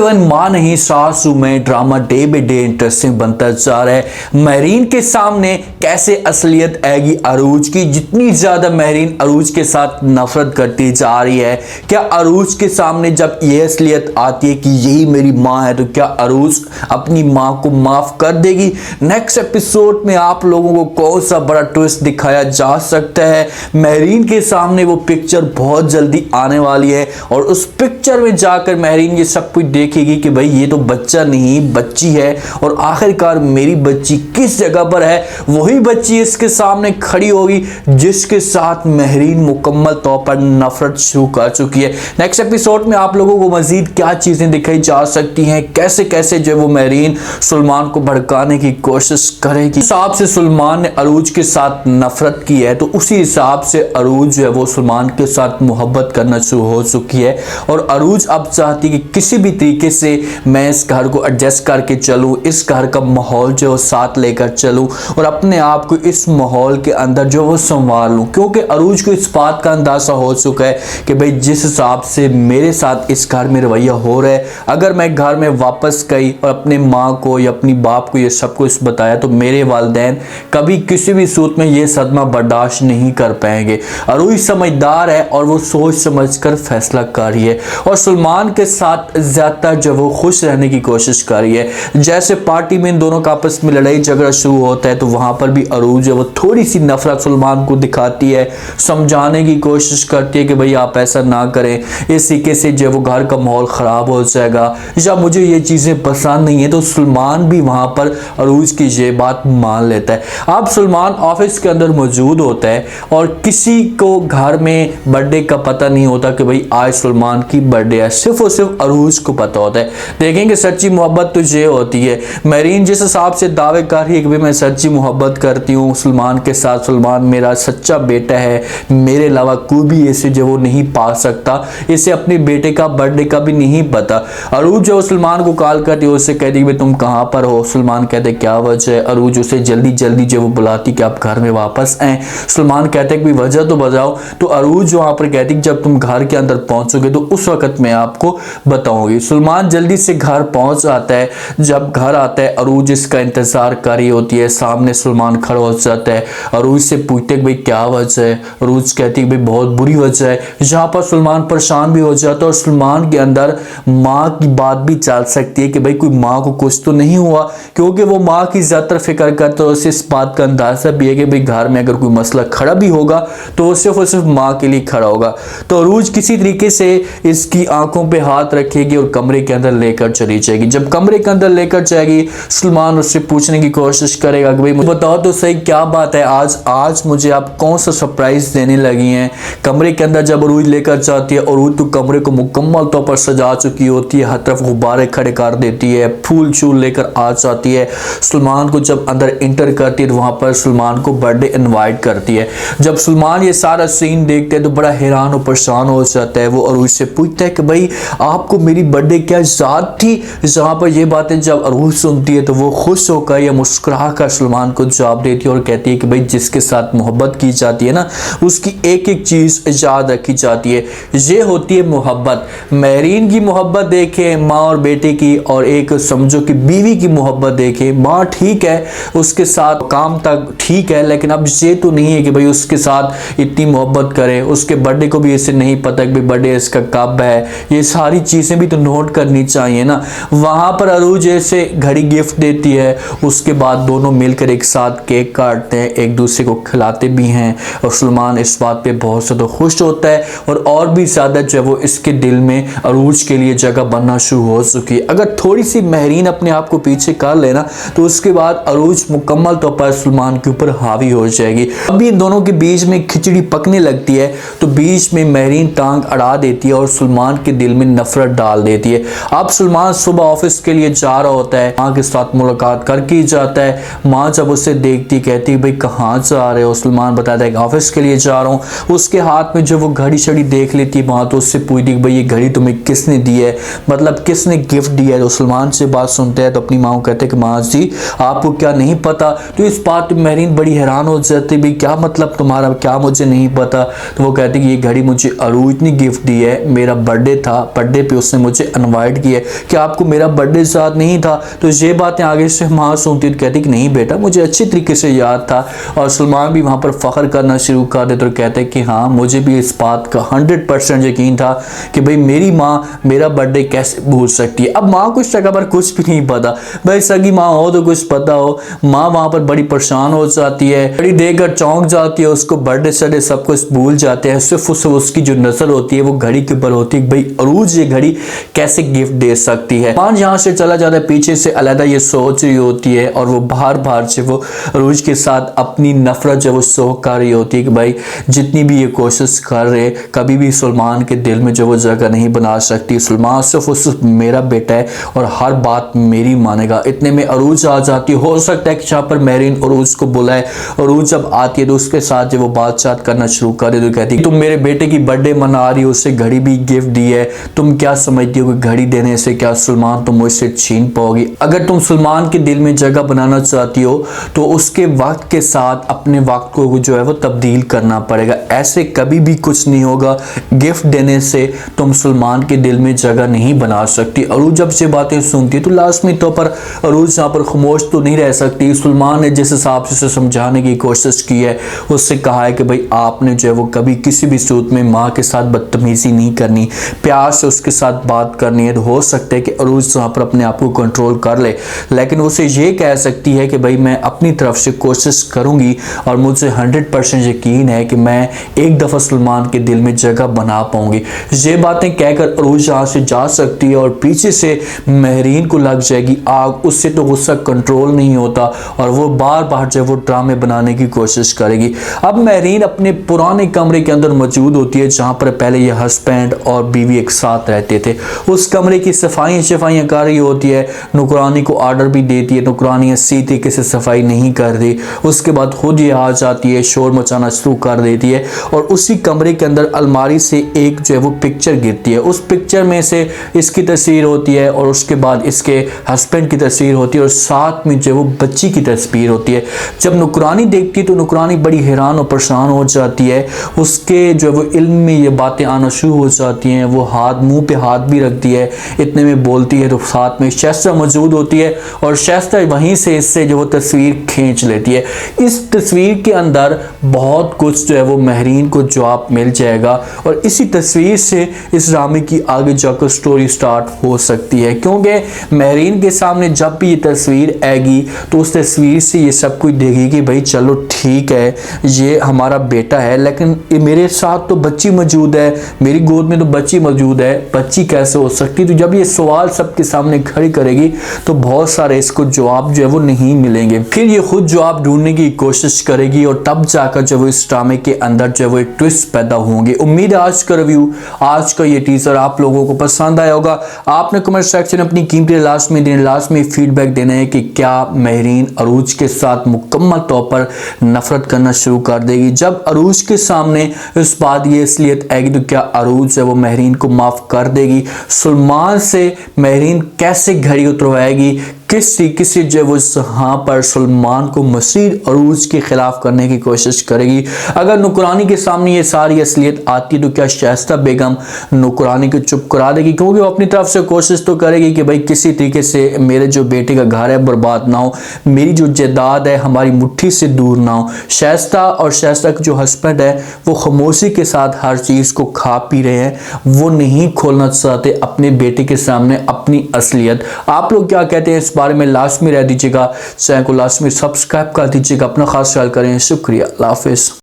माँ नहीं सासू में drama day by day interesting बनता जा रहा है। महरीन के सामने कैसे असलियत आएगी अरूज की। जितनी ज्यादा महरीन अरूज के साथ नफरत करती जा रही है, क्या अरूज के सामने जब ये असलियत आती है कि यही मेरी माँ है, तो क्या अरूज अपनी माँ को माफ कर देगी? नेक्स्ट एपिसोड में आप लोगों को कौन सा बड़ा ट्विस्ट दिखाया जा सकता है? महरीन के सामने वो पिक्चर बहुत जल्दी आने वाली है और उस पिक्चर में जाकर महरीन ये सब कुछ देखेगी कि भाई ये तो बच्चा नहीं बच्ची है, और आखिरकार मेरी बच्ची किस जगह पर है। वही बच्ची इसके सामने खड़ी होगी जिसके साथ महरीन मुकम्मल तौर पर नफरत शुरू कर चुकी है। नेक्स्ट एपिसोड में आप लोगों को मजीद क्या चीजें दिखाई जा सकती हैं, कैसे कैसे जो वो महरीन सुलेमान को भड़काने की कोशिश करेगी। हिसाब से सुलेमान ने अरूज के साथ नफरत की है, तो उसी हिसाब से अरूज जो है वो सुलेमान के साथ मोहब्बत करना शुरू हो चुकी है। और अरूज अब चाहती है कि किसी भी तरीके से मैं इस घर को एडजस्ट करके चलूं, इस घर का माहौल जो साथ लेकर चलूं और अपने आप को इस माहौल के अंदर जो वो संभाल लूं। क्योंकि अरूज को इस बात का अंदाजा हो चुका है कि भाई जिस हिसाब से मेरे साथ इस घर में रवैया हो रहा है, अगर मैं घर में वापस गई और अपने माँ को या अपनी बाप को ये सब कुछ बताया तो मेरे वालिदैन कभी किसी भी सूरत में ये सदमा बर्दाश्त नहीं कर पाएंगे। अरूज समझदार है और वो सोच समझ कर फैसला कर रही है और सुलेमान के साथ ज्यादा जो वो खुश रहने की कोशिश कर रही है। जैसे पार्टी में इन दोनों का आपस में लड़ाई झगड़ा शुरू होता है तो वहां पर भी अरूज है वो थोड़ी सी नफरत सुलेमान को दिखाती है, समझाने की कोशिश करती है कि भाई आप ऐसा ना करें, इस तरीके से जो वो घर का माहौल खराब हो जाएगा, या मुझे ये चीजें पसंद नहीं है। तो सुलेमान भी वहां पर अरूज की ये बात मान लेता है। अब सुलेमान ऑफिस के अंदर मौजूद होता है और किसी को घर में बर्थडे का पता नहीं होता कि भाई आज सुलेमान की बर्थडे है, सिर्फ और सिर्फ अरूज को पता होता है। देखेंगे सच्ची मोहब्बत तो ये होती है। महरीन जिस हिसाब से दावे कर रही है कि भाई मैं सच्ची मोहब्बत करती हूँ सुलेमान के साथ, सुलेमान मेरा सच्चा बेटा है, मेरे अलावा कोई भी इसे जो वो नहीं पा सकता, इसे अपने बेटे का बर्थडे का भी नहीं पता। अरूज जो सुलेमान को कॉल करती है, उससे कहती है भाई तुम कहाँ पर हो? सुलेमान कहते क्या वजह है? अरूज उसे जल्दी जल्दी जो वो बुलाती कि आप घर में वापस आए। सुलेमान कहते हैं कि वजह तो बताओ। तो अरूज वहां पर कहती है जब तुम घर के अंदर पहुंचोगे तो उस वक्त मैं आपको बताऊंगी। सुलेमान जल्दी से घर पहुंच आता है। जब घर आता है अरूज इसका इंतजार कर रही होती है, सामने सुलेमान खड़ा हो जाता है। अरूज से पूछते भाई क्या वजह है? अरूज कहती है भाई बहुत बुरी वजह है। जहां पर सुलेमान परेशान भी हो जाता है और सुलेमान के अंदर माँ की बात भी चल सकती है कि भाई कोई माँ को कुछ तो नहीं हुआ, क्योंकि वो माँ की ज्यादातर फिक्र करता है। उसे इस बात का अंदाजा भी है कि भाई घर में अगर कोई मसला खड़ा भी होगा तो वो सिर्फ और सिर्फ माँ के लिए खड़ा होगा। तो अरूज किसी तरीके से इसकी आंखों पे हाथ रखेगी और कमरे के अंदर लेकर चली जाएगी। जब कमरे के अंदर लेकर जाएगी सुलेमान उससे पूछने की कोशिश करेगा कि भाई मुझे बताओ तो सही क्या बात है, आज मुझे आप कौन सा सरप्राइज देने लगी हैं? कमरे के अंदर जब अरूज लेकर जाती है, अरूज तो कमरे को मुकम्मल तौर पर सजा चुकी होती है, हर तरफ गुब्बारे खड़े कर देती है, फूल शूल लेकर आ जाती है। सुलेमान को जब अंदर इंटर करती है तो वहां पर सुलेमान को बर्थडे इनवाइट करती है। जब सुलेमान ये सारा सीन देखते हैं तो बड़ा हैरान और परेशान हो जाता है। वो अरूज से पूछता है कि भाई आपको मेरी बर्थडे क्या याद थी? जहां पर ये बातें जब अरूज सुनती है तो वो खुश होकर या मुस्कुरा कर सुलेमान को जवाब देती है और कहती है कि भाई जिसके साथ मोहब्बत की जाती है ना, उसकी एक एक चीज याद रखी जाती है। ये होती है मोहब्बत। महरीन की मोहब्बत देखे माँ और बेटे की, और एक समझो कि बीवी की मोहब्बत देखे। माँ ठीक है उसके साथ काम तक ठीक है, लेकिन अब ये तो नहीं है कि भाई उसके साथ इतनी मोहब्बत करे, उसके बर्थडे को भी इसे नहीं पता कि बर्थडे इसका कब है। ये सारी चीजें भी तो नोट करनी चाहिए ना। वहां पर अरूज ऐसे घड़ी गिफ्ट देती है, उसके बाद दोनों मिलकर एक साथ केक काटते हैं, एक दूसरे को खिलाते भी हैं और सुलेमान इस बात पे बहुत ज्यादा खुश होता है और भी ज्यादा जो वो इसके दिल में अरूज के लिए जगह बनना शुरू हो चुकी है। अगर थोड़ी सी महरीन अपने आप को पीछे कर लेना तो उसके बाद अरूज मुकम्मल तौर पर सुलेमान के ऊपर हावी हो जाएगी। अभी इन दोनों के बीच में खिचड़ी पकने लगती है तो बीच में महरीन टांग अड़ा देती है और सुलेमान के दिल में नफरत डाल देती है। अब सुलेमान सुबह ऑफिस के लिए जा रहा होता है, माँ के साथ मुलाकात करके जाता है। माँ जब उसे देखती कहती भाई कहाँ जा रहे हो? सुलेमान बताता है कि ऑफिस के लिए जा रहा हूँ। उसके हाथ में जो वो घड़ी शड़ी देख लेती है माँ, तो उससे पूछती भाई ये घड़ी तुम्हें किसने दी है, मतलब किसने गिफ्ट दिया है? तो सुलेमान से बात सुनते हैं तो अपनी माँ को कहते हैं कि माँ जी आपको क्या नहीं पता? तो इस बात में महरीन बड़ी हैरान हो जाती है, भाई क्या मतलब तुम्हारा, क्या मुझे नहीं पता? तो वो कहते कि ये घड़ी मुझे अरूज ने गिफ्ट दी है, मेरा बर्थडे था, बर्थडे पे उसने मुझे इनवाइट किया है कि आपको मेरा बर्थडे साथ नहीं था। तो ये बातें आगे से माँ सुनती तो कहती कि नहीं बेटा, मुझे अच्छी तरीके से याद था। और सलमान भी वहाँ पर फ़ख्र करना शुरू कर देते और कहते कि हाँ, मुझे भी इस बात का 100% यकीन था कि भाई मेरी माँ मेरा बर्थडे कैसे भूल सकती है। अब माँ कुछ जगह पर कुछ भी नहीं पता, भाई सगी माँ हो तो कुछ पता हो। माँ वहाँ पर बड़ी परेशान हो जाती है, बड़ी देखकर चौंक जाती है, उसको बर्थडे सडे सब कुछ भूल जाते हैं। सिर्फ उसकी जो नजर होती है वो घड़ी के ऊपर होती है, भाई अरूज ये घड़ी कैसे गिफ्ट दे सकती है। मान यहाँ से चला जाता है, पीछे से अलहदा ये सोच रही होती है और वो बार बार से वो अरूज के साथ अपनी नफरत जो वो सो कर रही होती है कि भाई जितनी भी ये कोशिश कर रहे कभी भी सलमान के दिल में जो वो जगह नहीं बना सकती। सलमान सिर्फ मेरा बेटा है और हर बात मेरी मानेगा। इतने में अरूज आ जाती है। हो सकता है कि जहाँ पर मेहरीन अरूज को बुलाए, अरूज जब आती है तो उसके साथ जो वो बातचीत करना शुरू करे तो कहती तुम मेरे बेटे की बर्थडे मना रही हो, उससे घड़ी भी गिफ्ट दी है, तुम क्या समझती हो कि घड़ी देने से क्या सलमान तुम मुझसे छीन पाओगी? अगर तुम सलमान के दिल में जगह बनाना चाहती हो तो उसके वक्त के साथ अपने वक्त को जो है वो तब्दील करना पड़ेगा। ऐसे कभी भी कुछ नहीं होगा, गिफ्ट देने से तुम सलमान के दिल में जगह नहीं बना सकती। अरूज जब से बातें सुनती है तो लाजमी तौर पर अरूज यहाँ पर खामोश तो नहीं रह सकती। सलमान ने जिस हिसाब से समझाने की कोशिश की है, उससे कहा है कि भाई आपने जो है वो कभी किसी भी सूरत में माँ के साथ बदतमीजी नहीं करनी, प्यार से उसके साथ बात करनी है। तो हो सकता है कि अरूज यहाँ पर अपने आप को कंट्रोल कर ले, लेकिन उसे ये कह सकती है कि भाई मैं अपनी तरफ से कोशिश करूंगी और मुझे 100% यकीन है कि मैं एक दफ़ा सलमान के दिल में जगह बना पाऊंगी। ये बातें कहकर अरूज यहाँ से जा सकती है और पीछे से मेहरीन को लग जाएगी आग। उससे तो गुस्सा कंट्रोल नहीं होता और वो बार बार जब वो ड्रामे बनाने की कोशिश करेगी। अब मेहरीन अपने पुराने कमरे के अंदर मौजूद होती है जहाँ पर पहले ये हस्बैंड और बीवी एक साथ रहते थे। उस कमरे की सफाइयाँ कर रही होती है, नुकरानी को ऑर्डर भी देती है, नुकरानी सही तरीके से सफाई नहीं कर रही। उसके बाद खुद ये आ जाती है, शोर मचाना शुरू कर देती है और उसी कमरे के अंदर अलमारी से एक जो है वो पिक्चर गिरती है। उस पिक्चर में से इसकी तस्वीर होती है और उसके बाद इसके हस्बैंड की तस्वीर होती है और साथ में जो है वो बच्ची की तस्वीर होती है। जब नुकरानी देखती है तो नुकरानी बड़ी हैरान और परेशान हो जाती है। उसके जो है वो इल्म में ये बातें आना शुरू हो जाती हैं। वो मुंह पे हाथ भी रखती है, इतने में बोलती है तो साथ में शाइस्ता मौजूद होती है और शाइस्ता वहीं से इससे जो वो तस्वीर खींच लेती है। इस तस्वीर के अंदर बहुत कुछ जो है वो मेहरीन को जवाब मिल जाएगा और इसी तस्वीर से इस ड्रामे की आगे जाकर स्टोरी स्टार्ट हो सकती है, क्योंकि मेहरीन के सामने जब भी ये तस्वीर आएगी तो उस तस्वीर से ये सब कुछ देखेगी कि भाई चलो ठीक है ये हमारा बेटा है, लेकिन मेरे साथ तो बच्ची मौजूद है, मेरी गोद में तो बच्ची मौजूद है, बच्ची कैसे हो सकती? तो जब ये सवाल सबके सामने खड़ी करेगी तो बहुत सारे इसको जवाब जो है वो नहीं मिलेंगे। फिर ये खुद जवाब ढूंढने की कोशिश करेगी और तब जाकर जो वो इस ड्रामे के अंदर जो है वो एक ट्विस्ट पैदा होंगे। उम्मीद है आज का रिव्यू, आज का ये टीजर आप लोगों को पसंद आया होगा। आपने कमेंट सेक्शन में अपनी कीमती लास्ट में फीडबैक देना है कि क्या मेहरीन अरूज के साथ मुकम्मल तौर पर नफरत करना शुरू कर देगी। जब अरूज के सामने इस बात ये असलियत आएगी तो क्या अरूज है वो मेहरीन को माफ कर देगी? सलमान से मेहरीन कैसे घड़ी उतरवाएगी? किस तरीके से जो वो यहाँ पर सलमान को मसीद अरूज के खिलाफ करने की कोशिश करेगी? अगर नुकरानी के सामने ये सारी असलियत आती तो क्या शाइस्ता बेगम नुकरानी को चुप करा देगी? क्योंकि वो अपनी तरफ से कोशिश तो करेगी कि भाई किसी तरीके से मेरे जो बेटे का घर है बर्बाद ना हो, मेरी जो जायदाद है हमारी मुट्ठी से दूर ना हो। शाइस्ता और शाइस्ता का जो हस्बैंड है वो खामोशी के साथ हर चीज़ को खा पी रहे हैं, वो नहीं खोलना चाहते अपने बेटे के सामने अपनी असलियत। आप लोग क्या कहते हैं इस बारे में लास्ट में रह दीजिएगा, चैनल को लास्ट में सब्सक्राइब कर दीजिएगा। अपना खास ख्याल करें। शुक्रिया, अल्लाह हाफिज़।